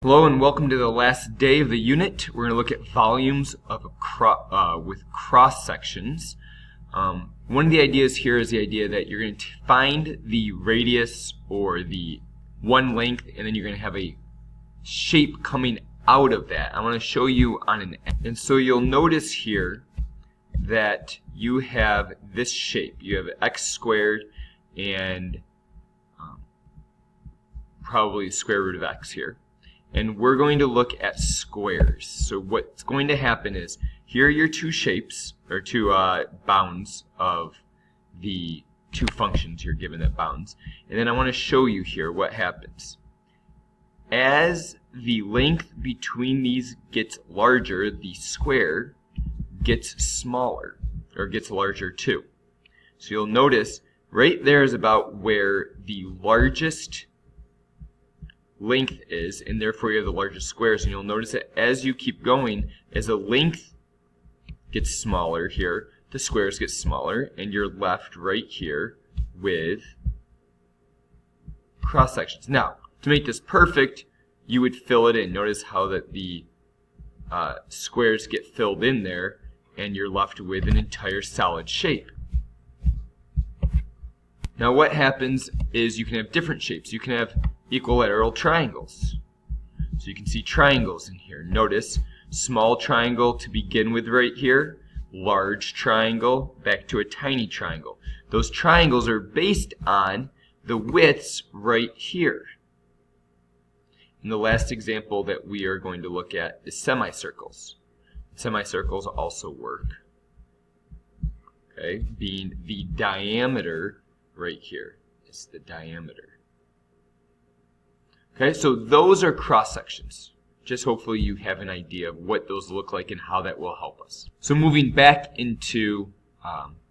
Hello and welcome to the last day of the unit. We're going to look at volumes of with cross sections. One of the ideas here is the idea that you're going to find the radius or the one length, and then you're going to have a shape coming out of that. I want to show you on an and so you'll notice here that you have this shape. You have x squared and probably the square root of x here. And we're going to look at squares. So what's going to happen is, here are your two shapes, or two bounds of the two functions you're given that bounds. And then I want to show you here what happens. As the length between these gets larger, the square gets smaller, or gets larger too. So you'll notice right there is about where the largest length is, and therefore you have the largest squares. And you'll notice that as you keep going, as the length gets smaller here, the squares get smaller, and you're left right here with cross sections. Now, to make this perfect, you would fill it in. Notice how that the squares get filled in there, and you're left with an entire solid shape. Now what happens is you can have different shapes. You can have equilateral triangles. So you can see triangles in here. Notice small triangle to begin with right here, large triangle, back to a tiny triangle. Those triangles are based on the widths right here. And the last example that we are going to look at is semicircles. Semicircles also work. Okay, being the diameter right here is the diameter. Okay, so those are cross sections. Just hopefully you have an idea of what those look like and how that will help us. So moving back into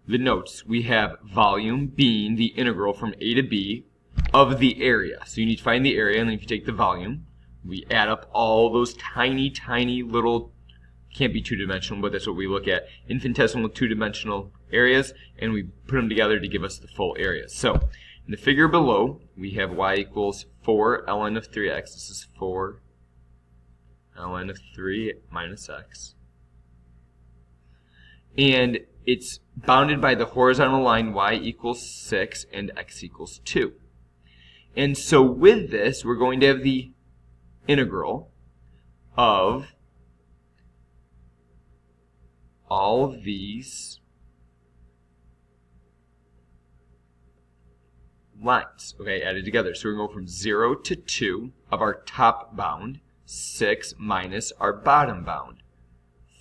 the notes, we have volume being the integral from a to b of the area. So you need to find the area, and then if you take the volume, we add up all those tiny, tiny little, can't be two-dimensional, but that's what we look at, infinitesimal two-dimensional areas, and we put them together to give us the full area. So in the figure below, we have y equals 4 ln of 3x. This is 4 ln of 3 minus x. And it's bounded by the horizontal line y equals 6 and x equals 2. And so with this, we're going to have the integral of all of these lines, okay, added together. So we're going to go from 0 to 2 of our top bound, 6 minus our bottom bound,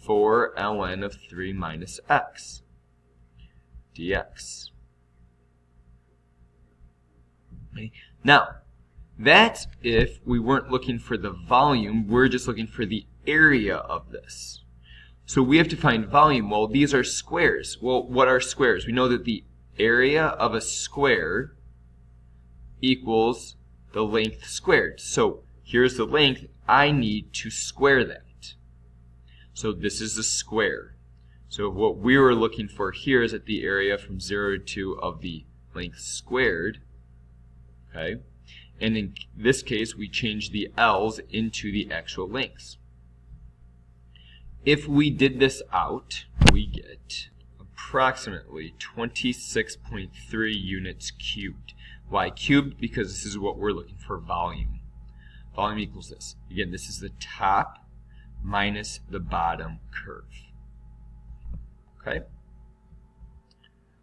4 ln of 3 minus x dx. Okay. Now, that's if we weren't looking for the volume, we're just looking for the area of this. So we have to find volume. Well, these are squares. Well, what are squares? We know that the area of a square equals the length squared. So here's the length. I need to square that. So this is a square. So what we were looking for here is that the area from 0 to 2 of the length squared. Okay? And in this case, we change the L's into the actual lengths. If we did this out, we get approximately 26.3 units cubed. Why cubed? Because this is what we're looking for, volume. Volume equals this. Again, this is the top minus the bottom curve. Okay?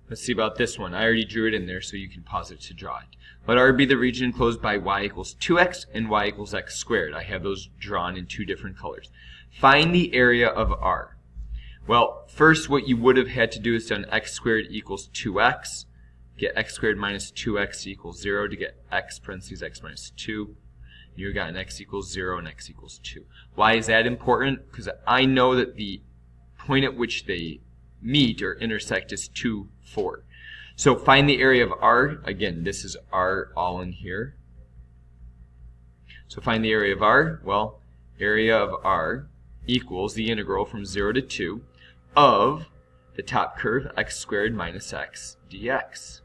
Let's see about this one. I already drew it in there, so you can pause it to draw it. Let R be the region enclosed by y equals 2x and y equals x squared. I have those drawn in two different colors. Find the area of R. Well, first what you would have had to do is done x squared equals 2x. Get x squared minus 2x equals 0 to get x parentheses x minus 2. You've got an x equals 0 and x equals 2. Why is that important? Because I know that the point at which they meet or intersect is 2, 4. So find the area of R. Again, this is R all in here. So find the area of R. Well, area of R equals the integral from 0 to 2 of the top curve, x squared minus x dx.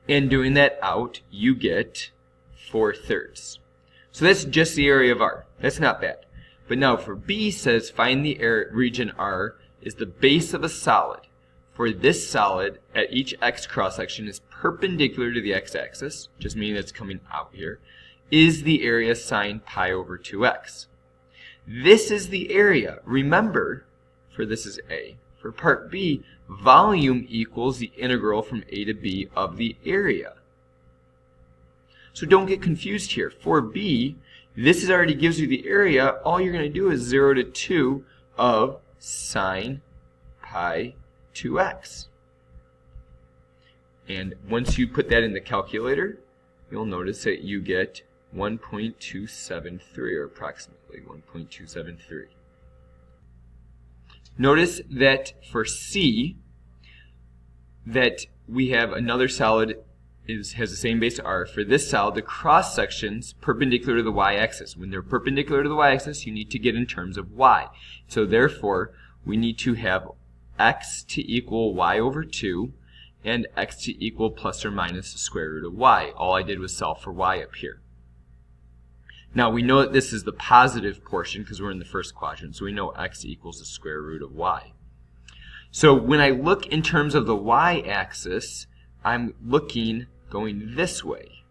And doing that out, you get 4/3. So that's just the area of R. That's not bad. But now for B says find the region R is the base of a solid. For this solid, at each x cross-section is perpendicular to the x-axis, just meaning it's coming out here, is the area sine pi over 2x. This is the area. Remember, for this is A. For part B, volume equals the integral from A to B of the area. So don't get confused here. For B, this already gives you the area. All you're going to do is 0 to 2 of sine pi 2x. And once you put that in the calculator, you'll notice that you get 1.273, or approximately 1.273. Notice that for C, that we have another solid has the same base R. For this solid, the cross sections perpendicular to the y-axis. When they're perpendicular to the y-axis, you need to get in terms of y. So therefore, we need to have x to equal y over 2 and x to equal plus or minus the square root of y. All I did was solve for y up here. Now we know that this is the positive portion because we're in the first quadrant, so we know x equals the square root of y. So when I look in terms of the y-axis, I'm looking going this way.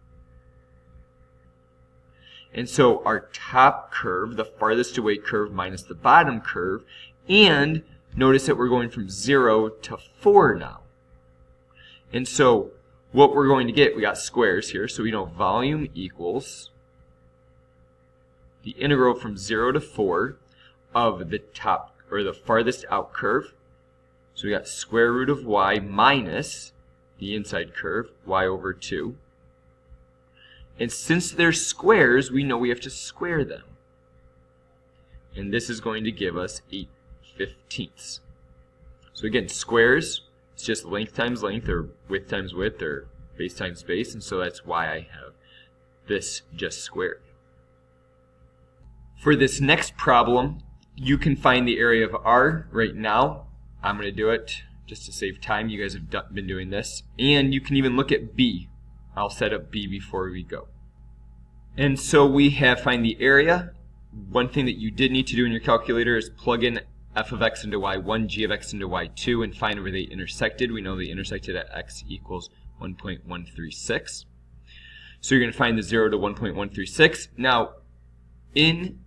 And so our top curve, the farthest away curve minus the bottom curve, and notice that we're going from 0 to 4 now. And so what we're going to get, we got squares here, so we know volume equals the integral from 0 to 4 of the top, or the farthest out curve. So we got square root of y minus the inside curve, y over 2. And since they're squares, we know we have to square them. And this is going to give us 8/15. So again, squares, it's just length times length, or width times width, or base times base, and so that's why I have this just squared. For this next problem, you can find the area of R right now. I'm going to do it just to save time. You guys have been doing this. And you can even look at B. I'll set up B before we go. And so we have find the area. One thing that you did need to do in your calculator is plug in f of x into y1, g of x into y2, and find where they intersected. We know they intersected at x equals 1.136. So you're going to find the 0 to 1.136. Now, in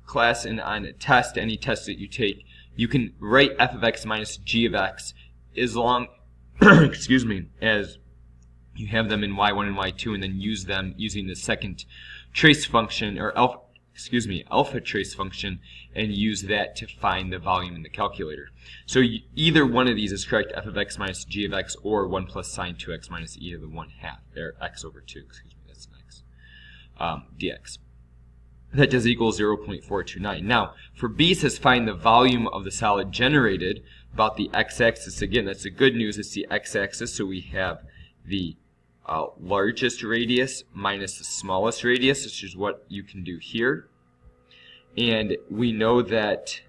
class and on a test, any test that you take, you can write f of x minus g of x as long excuse me, as you have them in y1 and y2, and then use them using the second trace function, or alpha trace function, and use that to find the volume in the calculator. So either one of these is correct, f of x minus g of x, or 1 plus sine 2x minus e to the 1/2, or x over 2, excuse me, that's x, dx. That does equal 0.429. Now, for B, it says find the volume of the solid generated about the x-axis. Again, that's the good news. It's the x-axis, so we have the largest radius minus the smallest radius, which is what you can do here. And we know that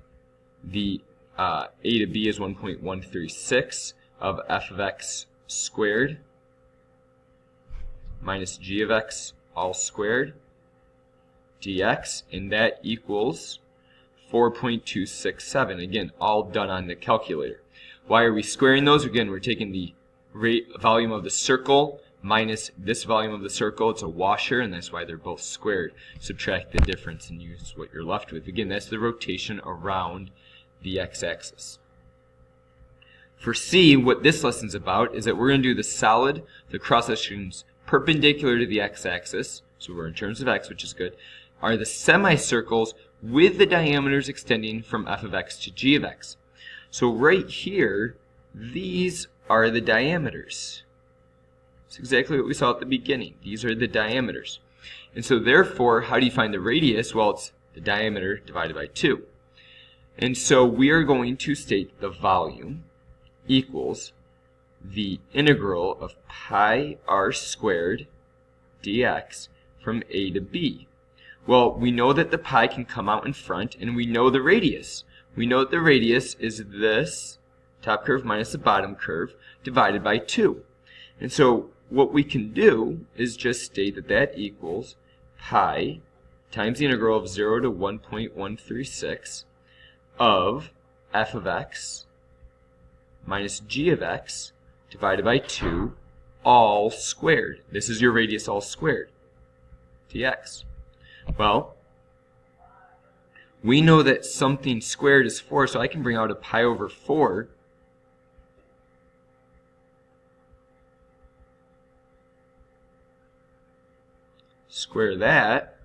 the a to b is 1.136 of f of x squared minus g of x all squared dx, and that equals 4.267. Again, all done on the calculator. Why are we squaring those? Again, we're taking the volume of the circle minus this volume of the circle. It's a washer, and that's why they're both squared. Subtract the difference and use what you're left with. Again, that's the rotation around the x-axis. For C, what this lesson's about is that we're going to do the solid, the cross-sections perpendicular to the x-axis, so we're in terms of x, which is good, are the semicircles with the diameters extending from f of x to g of x. So right here, these are the diameters. It's exactly what we saw at the beginning. These are the diameters. And so therefore, how do you find the radius? Well, it's the diameter divided by 2. And so we are going to state the volume equals the integral of pi r squared dx from a to b. Well, we know that the pi can come out in front, and we know the radius. We know that the radius is this top curve minus the bottom curve divided by 2. And so what we can do is just state that that equals pi times the integral of 0 to 1.136 of f of x minus g of x divided by 2 all squared. This is your radius all squared, dx. Well, we know that something squared is 4, so I can bring out a pi over 4. Square that,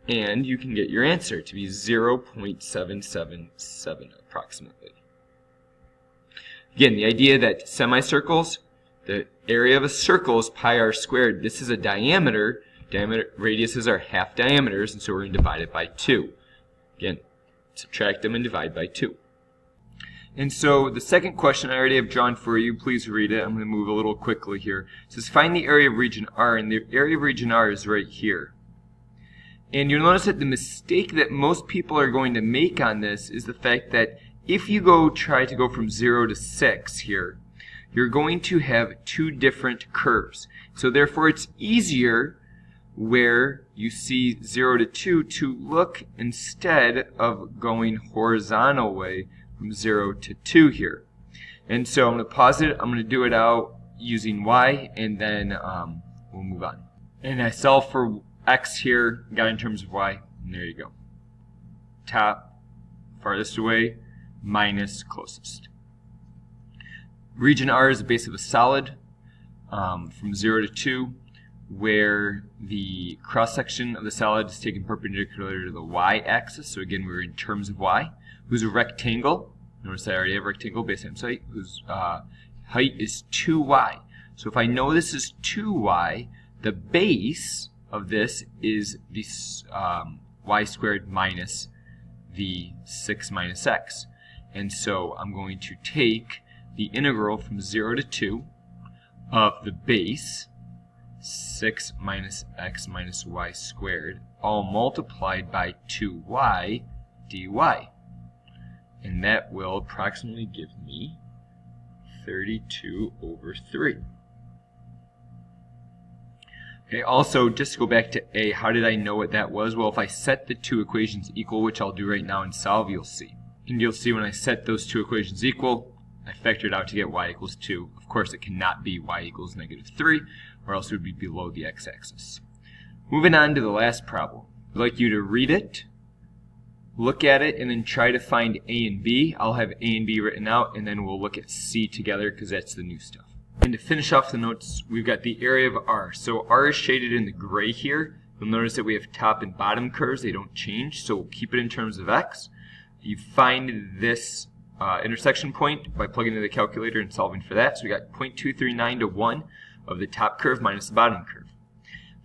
and you can get your answer to be 0.777 approximately. Again, the idea that semicircles, the area of a circle is pi r squared. This is a diameter. Radiuses are half diameters, and so we're going to divide it by 2. Again, subtract them and divide by 2. And so the second question I already have drawn for you. Please read it. I'm going to move a little quickly here. It says find the area of region R, and the area of region R is right here. And you'll notice that the mistake that most people are going to make on this is the fact that if you try to go from 0 to 6 here, you're going to have two different curves. So therefore it's easier where you see 0 to 2 to look instead of going horizontal way from 0 to 2 here. And so I'm going to pause it. I'm going to do it out using y, and then we'll move on. And I solve for x here, got in terms of y, and there you go. Top, farthest away, minus closest. Region R is the base of a solid from 0 to 2, where the cross-section of the solid is taken perpendicular to the y-axis. So again, we're in terms of y. Whose a rectangle. Notice I already have a rectangle base times height, whose height is 2y. So if I know this is 2y, the base of this is the y squared minus the 6 minus x. And so I'm going to take the integral from 0 to 2 of the base 6 minus x minus y squared, all multiplied by 2y dy. And that will approximately give me 32 over 3. Okay, also, just to go back to A, how did I know what that was? Well, if I set the two equations equal, which I'll do right now and solve, you'll see. And you'll see when I set those two equations equal, I factored out to get y equals 2. Of course, it cannot be y equals negative 3, or else it would be below the x-axis. Moving on to the last problem. I'd like you to read it, look at it, and then try to find A and B. I'll have A and B written out, and then we'll look at C together because that's the new stuff. And to finish off the notes, we've got the area of R. So R is shaded in the gray here. You'll notice that we have top and bottom curves. They don't change, so we'll keep it in terms of x. You find this intersection point by plugging into the calculator and solving for that. So we got 0.239 to 1 of the top curve minus the bottom curve.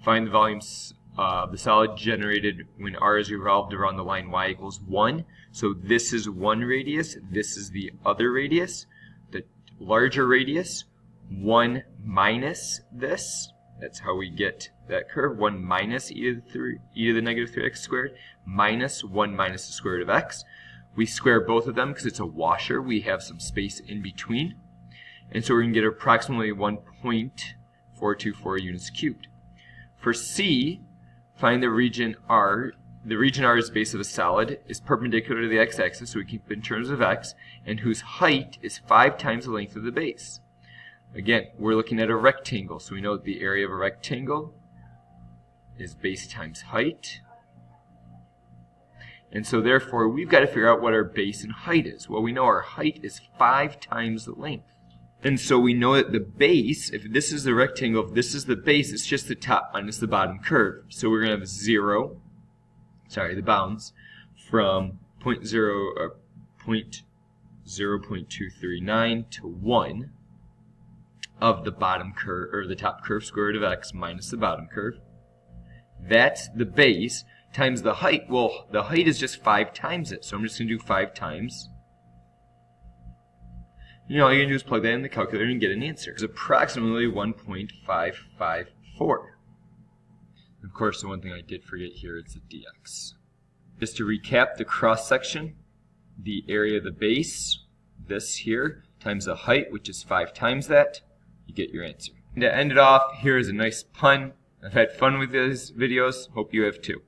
Find the volumes of the solid generated when R is revolved around the line y equals 1. So this is one radius, this is the other radius. The larger radius, 1 minus this. That's how we get that curve. 1 minus e to the negative 3x squared minus 1 minus the square root of x. We square both of them because it's a washer. We have some space in between. And so we're going to get approximately 1.424 units cubed. For C, find the region R. The region R is the base of a solid, is perpendicular to the x-axis, so we keep it in terms of x, and whose height is 5 times the length of the base. Again, we're looking at a rectangle, so we know that the area of a rectangle is base times height. And so therefore, we've got to figure out what our base and height is. Well, we know our height is 5 times the length. And so we know that the base, if this is the rectangle, if this is the base, it's just the top minus the bottom curve. So we're going to have the bounds from 0.239 to 1 of the bottom curve, or the top curve, square root of x minus the bottom curve. That's the base times the height. Well, the height is just 5 times it, so I'm just going to do 5 times. All you're going to do is plug that in the calculator and get an answer. It's approximately 1.554. Of course, the one thing I did forget here is the dx. Just to recap the cross-section, the area of the base, this here, times the height, which is 5 times that, you get your answer. And to end it off, here is a nice pun. I've had fun with these videos. Hope you have too.